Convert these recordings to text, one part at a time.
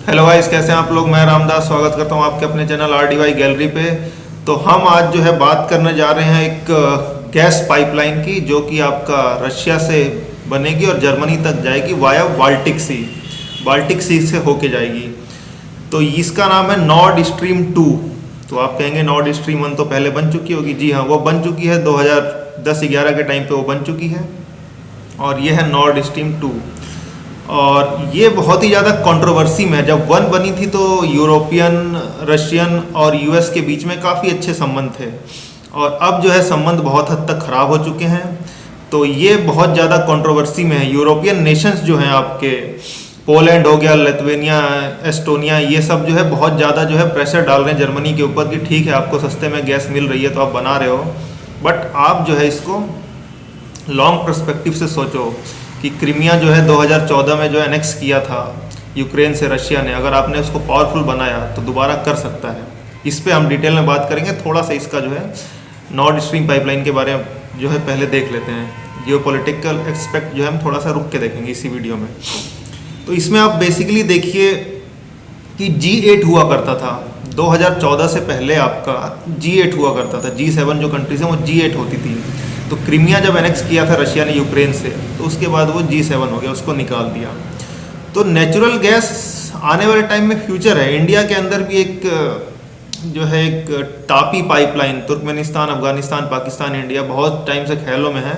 Hello guys, कैसे हैं आप लोग। मैं रामदास स्वागत करता हूं आपके अपने चैनल RDY गैलरी पे। तो हम आज जो है बात करने जा रहे हैं एक गैस पाइपलाइन की, जो कि आपका रशिया से बनेगी और जर्मनी तक जाएगी वाया बाल्टिक सी से होके जाएगी। तो इसका नाम है नॉर्ड स्ट्रीम 2। तो आप कहेंगे नॉर्ड स्ट्रीम 1 तो पहले बन चुकी होगी। जी हाँ, वो बन चुकी है 2010-11 के टाइम पे वो बन चुकी है। और ये है नॉर्ड स्ट्रीम 2। और ये बहुत ही ज़्यादा कंट्रोवर्सी में है। जब 1 बनी थी तो यूरोपियन, रशियन और यूएस के बीच में काफ़ी अच्छे संबंध थे, और अब जो है संबंध बहुत हद तक ख़राब हो चुके हैं। तो ये बहुत ज़्यादा कंट्रोवर्सी में है। यूरोपियन नेशंस जो हैं आपके, पोलैंड हो गया, लिथुआनिया, एस्टोनिया, ये सब जो है बहुत ज़्यादा जो है प्रेशर डाल रहे हैं जर्मनी के ऊपर कि ठीक है, आपको सस्ते में गैस मिल रही है तो आप बना रहे हो, बट आप जो है इसको लॉन्ग पर्सपेक्टिव से सोचो कि क्रीमिया जो है 2014 में जो एनेक्स किया था यूक्रेन से रशिया ने, अगर आपने उसको पावरफुल बनाया तो दोबारा कर सकता है। इस पे हम डिटेल में बात करेंगे। थोड़ा सा इसका जो है नॉर्ड स्ट्रीम पाइपलाइन के बारे में जो है पहले देख लेते हैं। जियोपॉलिटिकल एस्पेक्ट जो है हम थोड़ा सा रुक के देखेंगे इसी वीडियो में। तो इसमें आप बेसिकली देखिए कि G8 हुआ करता था 2014 से पहले। आपका G8 हुआ करता था। G7 जो कंट्रीज हैं वो G8 होती थी। तो क्रीमिया जब एनेक्स किया था रशिया ने यूक्रेन से, तो उसके बाद वो G7 हो गया, उसको निकाल दिया। तो नेचुरल गैस आने वाले टाइम में फ्यूचर है। इंडिया के अंदर भी एक जो है एक Tapi pipeline, Turkmenistan, Afghanistan, Pakistan, India बहुत टाइम से ख्यालों में है,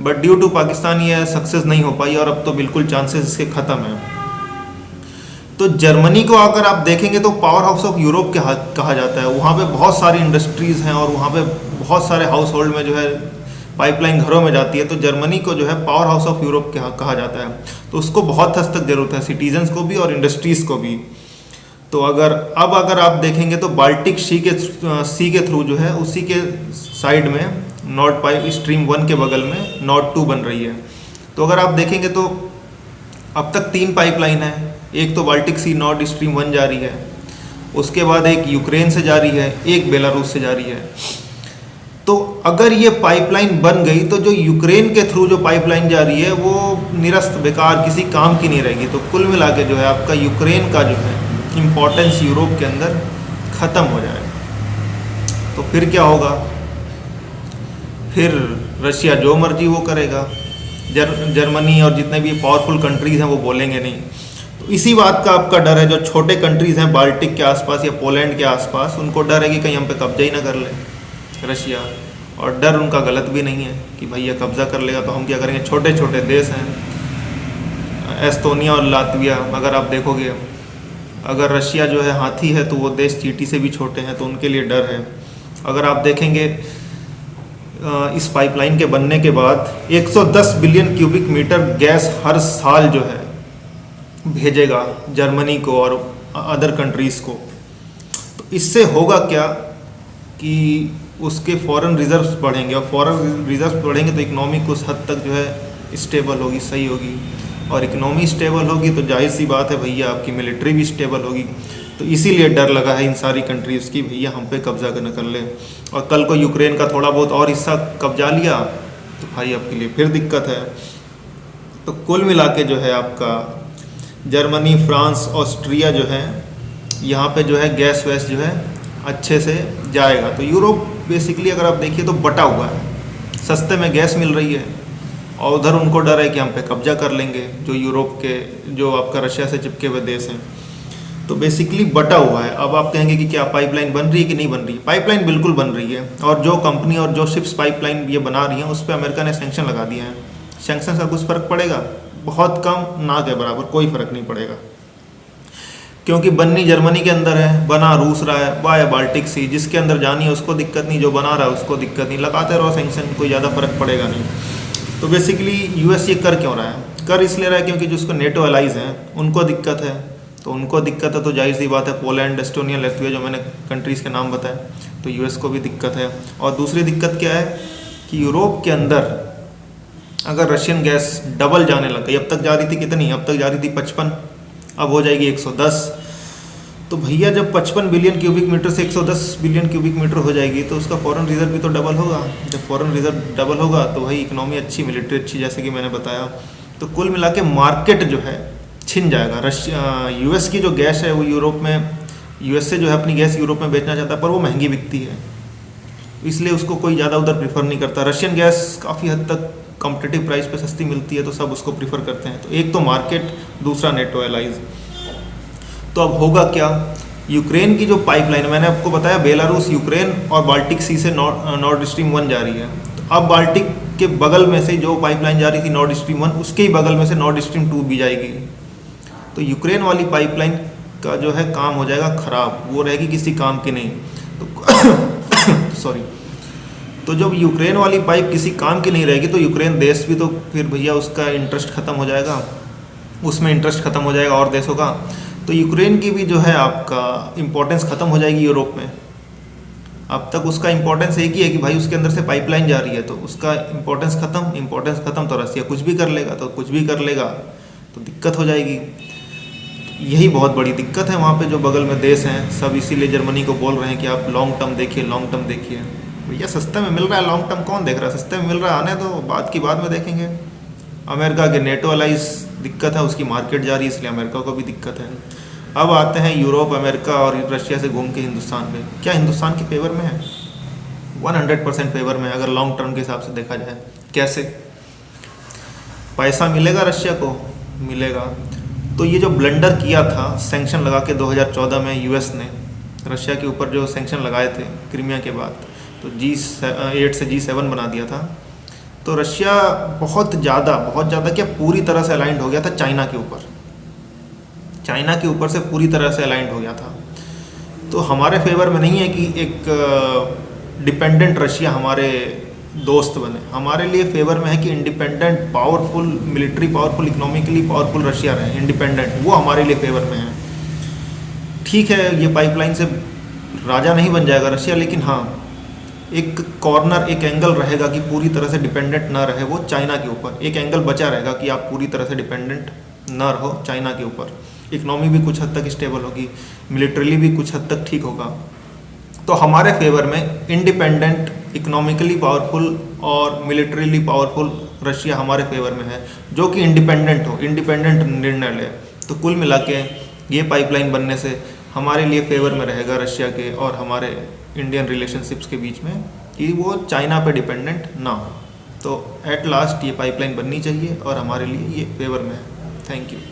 बट ड्यू टू पाकिस्तान ये सक्सेस नहीं हो पाई, और अब तो बिल्कुल चांसेस इसके ख़त्म हैं। तो जर्मनी को अगर आप देखेंगे तो पावर हाउस ऑफ यूरोप कहा जाता है। वहाँ पे बहुत सारी इंडस्ट्रीज़ हैं और वहाँ पे बहुत सारे हाउस होल्ड में जो है पाइपलाइन घरों में जाती है। तो जर्मनी को जो है पावर हाउस ऑफ यूरोप कहा जाता है। तो उसको बहुत हद तक ज़रूरत है, सिटीजन्स को भी और इंडस्ट्रीज़ को भी। तो अगर आप देखेंगे तो बाल्टिक सी के थ्रू जो है उसी के साइड में नॉर्ड पाइप स्ट्रीम 1 के बगल में नॉर्ड 2 बन रही है। तो अगर आप देखेंगे तो अब तक 3 पाइपलाइन है। एक तो बाल्टिक सी नॉर्ड स्ट्रीम 1 जा रही है, उसके बाद एक यूक्रेन से जा रही है, एक बेलारूस से जा रही है। तो अगर ये पाइपलाइन बन गई तो जो यूक्रेन के थ्रू जो पाइपलाइन जा रही है वो निरस्त, बेकार, किसी काम की नहीं रहेगी। तो कुल मिला के जो है आपका यूक्रेन का जो है इम्पोर्टेंस यूरोप के अंदर ख़त्म हो जाएगा। तो फिर क्या होगा? फिर रशिया जो मर्जी वो करेगा। जर्मनी और जितने भी पावरफुल कंट्रीज़ हैं वो बोलेंगे नहीं। तो इसी बात का आपका डर है। जो छोटे कंट्रीज़ हैं बाल्टिक के आसपास या पोलैंड के आसपास, उनको डर है कि कहीं हम पे कब्जा ही ना कर ले रशिया। और डर उनका गलत भी नहीं है कि भैया कब्जा कर लेगा तो हम क्या करेंगे। छोटे छोटे देश हैं एस्टोनिया और लातविया, अगर आप देखोगे, अगर रशिया जो है हाथी है तो वो देश चींटी से भी छोटे हैं, तो उनके लिए डर है। अगर आप देखेंगे इस पाइपलाइन के बनने के बाद 110 बिलियन क्यूबिक मीटर गैस हर साल जो है भेजेगा जर्मनी को और अदर कंट्रीज़ को। तो इससे होगा क्या कि उसके फॉरेन रिजर्व्स बढ़ेंगे, और फॉरेन रिजर्व्स बढ़ेंगे तो इकोनॉमी कुछ हद तक जो है स्टेबल होगी, सही होगी। और इकोनॉमी स्टेबल होगी तो जाहिर सी बात है भैया आपकी मिलिट्री भी स्टेबल होगी। तो इसीलिए डर लगा है इन सारी कंट्रीज़ की, भैया हम पे कब्जा न कर ले। और कल को यूक्रेन का थोड़ा बहुत और हिस्सा कब्जा लिया तो भाई आपके लिए फिर दिक्कत है। तो कुल मिला के जो है आपका जर्मनी, फ्रांस, ऑस्ट्रिया जो है यहाँ पे जो है गैस वैस जो है अच्छे से जाएगा। तो यूरोप बेसिकली अगर आप देखिए तो बटा हुआ है, सस्ते में गैस मिल रही है, और उधर उनको डर है कि हम पे कब्जा कर लेंगे, जो यूरोप के, जो आपका रशिया से चिपके हुए देश हैं। तो बेसिकली बटा हुआ है। अब आप कहेंगे कि क्या पाइपलाइन बन रही है कि नहीं बन रही है? पाइपलाइन बिल्कुल बन रही है, और जो कंपनी और जो शिप्स पाइपलाइन ये बना रही हैं उस पर अमेरिका ने सैंक्शन लगा दिए हैं। सैंक्शन का कुछ फ़र्क पड़ेगा? बहुत कम, ना के बराबर, कोई फ़र्क नहीं पड़ेगा, क्योंकि बननी जर्मनी के अंदर है, बना रूस रहा है, वाया बाल्टिक सी, जिसके अंदर जानी है उसको दिक्कत नहीं, जो बना रहा है उसको दिक्कत नहीं। लगाते रहो सैंक्शन, कोई ज़्यादा फर्क पड़ेगा नहीं। तो बेसिकली यूएस ये कर क्यों रहा है? कर इसलिए रहा है क्योंकि जिसको नेटो अलाइज हैं उनको दिक्कत है। तो उनको दिक्कत है तो जाहिर सी बात है पोलैंड, एस्टोनिया, लातविया, जो मैंने कंट्रीज़ के नाम बताए, तो यूएस को भी दिक्कत है। और दूसरी दिक्कत क्या है कि यूरोप के अंदर अगर रशियन गैस डबल जाने लग गई, अब तक जा रही थी कितनी? अब तक जा रही थी 55, अब हो जाएगी 110। तो भैया जब 55 बिलियन क्यूबिक मीटर से 110 बिलियन क्यूबिक मीटर हो जाएगी तो उसका फॉरेन रिजर्व भी तो डबल होगा। जब फॉरेन रिजर्व डबल होगा तो भाई इकोनॉमी अच्छी, मिलिट्री अच्छी, जैसे कि मैंने बताया। तो कुल मिला के मार्केट जो है छिन जाएगा। रशिया यूएस की जो गैस है वो यूरोप में, यूएस से जो है अपनी गैस यूरोप में बेचना चाहता है, पर वो महंगी बिकती है, इसलिए उसको कोई ज़्यादा उधर प्रीफर नहीं करता। रशियन गैस काफ़ी हद तक कॉम्पिटिटिव प्राइस पे सस्ती मिलती है, तो सब उसको प्रीफर करते हैं। तो एक तो मार्केट, दूसरा नेटो एलाइज। तो अब होगा क्या, यूक्रेन की जो पाइपलाइन, मैंने आपको बताया बेलारूस, यूक्रेन और बाल्टिक सी से नॉर्ड स्ट्रीम 1 जा रही है। तो अब बाल्टिक के बगल में से जो पाइपलाइन जा रही थी नॉर्ड स्ट्रीम 1, उसके ही बगल में से नॉर्ड स्ट्रीम 2 भी जाएगी। तो यूक्रेन वाली पाइपलाइन का जो है काम हो जाएगा ख़राब, वो रहेगी किसी काम की नहीं। तो सॉरी, तो जब यूक्रेन वाली पाइप किसी काम की नहीं रहेगी तो यूक्रेन देश भी तो फिर भैया उसका इंटरेस्ट ख़त्म हो जाएगा, उसमें इंटरेस्ट ख़त्म हो जाएगा और देशों का। तो यूक्रेन की भी जो है आपका इम्पोर्टेंस ख़त्म हो जाएगी यूरोप में। अब तक उसका इम्पोर्टेंस एक ही है कि भाई उसके अंदर से पाइपलाइन जा रही है, तो उसका इम्पोर्टेंस ख़त्म। तो रसिया कुछ भी कर लेगा, तो कुछ भी कर लेगा तो दिक्कत हो जाएगी। यही बहुत बड़ी दिक्कत है वहाँ पे। जो बगल में देश हैं सब इसीलिए जर्मनी को बोल रहे हैं कि आप लॉन्ग टर्म देखिए, लॉन्ग टर्म देखिए। भैया सस्ते में मिल रहा है, लॉन्ग टर्म कौन देख रहा है? सस्ते में मिल रहा है, आने तो बात की बाद में देखेंगे। अमेरिका के नेटो अलाइज दिक्कत है, उसकी मार्केट जा रही है, इसलिए अमेरिका को भी दिक्कत है। अब आते हैं यूरोप, अमेरिका और रशिया से घूम के हिंदुस्तान में। क्या हिंदुस्तान के फेवर में है? 100% फेवर में, अगर लॉन्ग टर्म के हिसाब से देखा जाए। कैसे? पैसा मिलेगा रशिया को, मिलेगा। तो ये जो ब्लंडर किया था सैंक्शन लगा के 2014 में यूएस ने रशिया के ऊपर जो सैंक्शन लगाए थे क्रीमिया के बाद, तो G8 से G7 बना दिया था। तो रशिया बहुत ज़्यादा क्या पूरी तरह से अलाइंड हो गया था चाइना के ऊपर। चाइना के ऊपर से पूरी तरह से अलाइंड हो गया था। तो हमारे फेवर में नहीं है कि एक डिपेंडेंट रशिया हमारे दोस्त बने। हमारे लिए फेवर में है कि independent, powerful, military powerful, economically powerful Russia रहे, इंडिपेंडेंट, वो हमारे लिए फेवर में है। ठीक है, ये पाइपलाइन से राजा नहीं बन जाएगा रशिया, लेकिन हाँ एक कॉर्नर, एक एंगल रहेगा कि पूरी तरह से डिपेंडेंट ना रहे वो चाइना के ऊपर। एक एंगल बचा रहेगा कि आप पूरी तरह से डिपेंडेंट ना रहो चाइना के ऊपर। इकोनॉमी भी कुछ हद तक स्टेबल होगी, मिलिट्रली भी कुछ हद तक ठीक होगा। तो हमारे फेवर में इंडिपेंडेंट, इकोनॉमिकली पावरफुल और मिलिट्रीली पावरफुल रशिया हमारे फेवर में है, जो कि इंडिपेंडेंट हो, इंडिपेंडेंट निर्णय ले। तो कुल मिला के ये पाइपलाइन बनने से हमारे लिए फेवर में रहेगा रशिया के और हमारे इंडियन रिलेशनशिप्स के बीच में, कि वो चाइना पे डिपेंडेंट ना हो। तो एट लास्ट ये पाइपलाइन बननी चाहिए और हमारे लिए ये फेवर में है। Thank you.